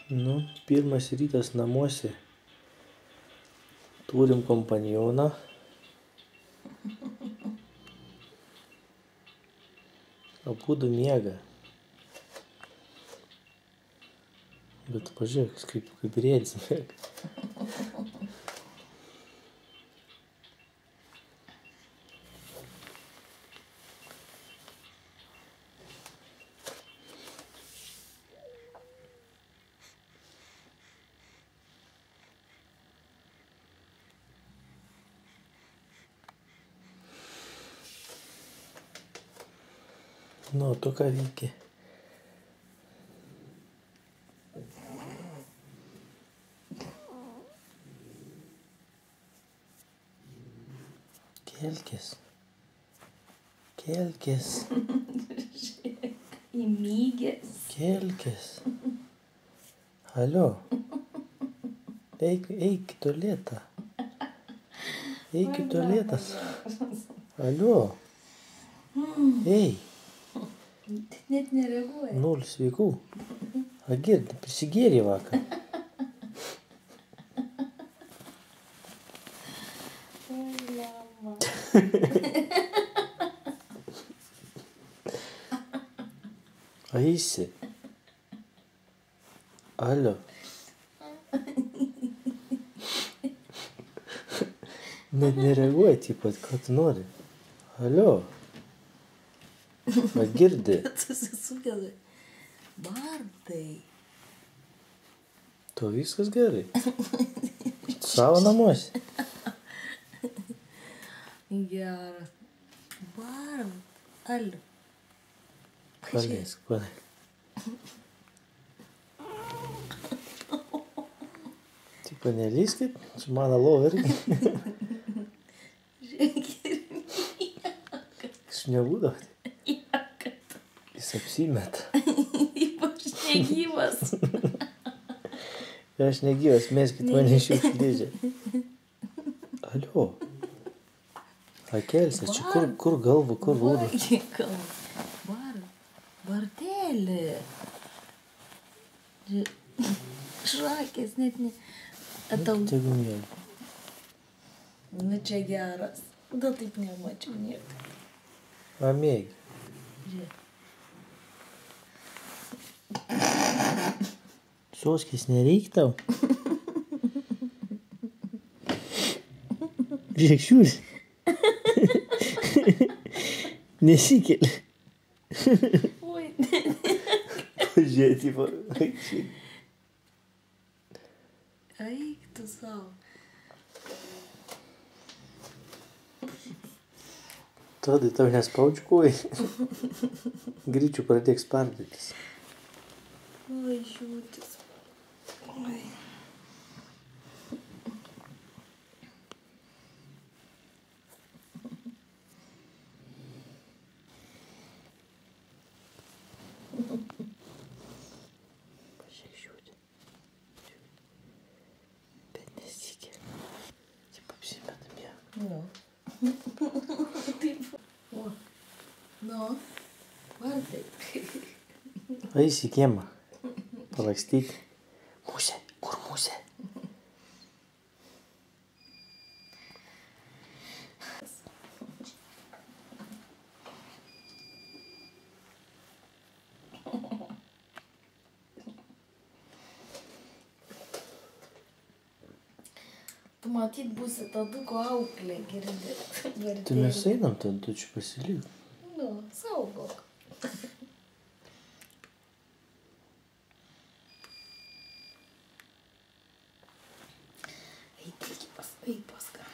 Nu, pirmas rytas namuose. Turim kompanioną. Abudu miega. Bet pažiūrėk, kaip rėdis miega. Nu, tu ką veiki? Kelkis. Kelkis. Įmygęs. Kelkis. Alio. Eik į tualetą. Eik į tualetą. Alio. Ei. Net nereaguoja. 0 sveikų. Agirdi, prisigėrė vakar. Oi, lama. Eisi. Alio. Net nereaguoja, tipo, ką tu nori. Alio. Agirdi. Susisukęs. Bardai. To viskas gerai. Savo namuose. Geras. Bard. Alio. Paleisk, paleisk. Tipo, nelyskit, su mano lova irgi. Žiūrėk ir Jūs nebūdavote. Jis apsimeta. ypač negyvas. Aš negyvas, meskit mane iš šiukšlių dėžę. Alio. Akelsis, čia kur galva, kur būda. Bartelė. Šakės net ne. Atau. Tegu miega. Nu čia geras. Da taip nemačiau niekada. Pamėgi. Žiūrėk. Soskis nereik tau. Žiūrėk, šiūris. Nesikeli. Oi. Pažiūrėk, tipo. Eik tu savo. Todai tau nespaudžiu kojai. Greičiau pradėk spardytis. Oi, žiūtis. Oi. Pažiūrėk, žiūri. Bet nesikeli. Taip apsimeta miega. Nu. Taip. O. Nu. Vartai. Eis į kiemą. Palakstyti. Musė. Kur musė? Tu matyt būsi taduko auklė, girdi. Tai mes einam, ten tu čia pasilik. Nu, saugok. Eik pas ką.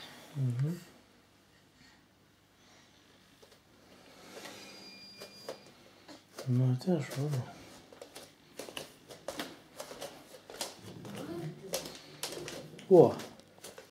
Nu, tai aš manau. O.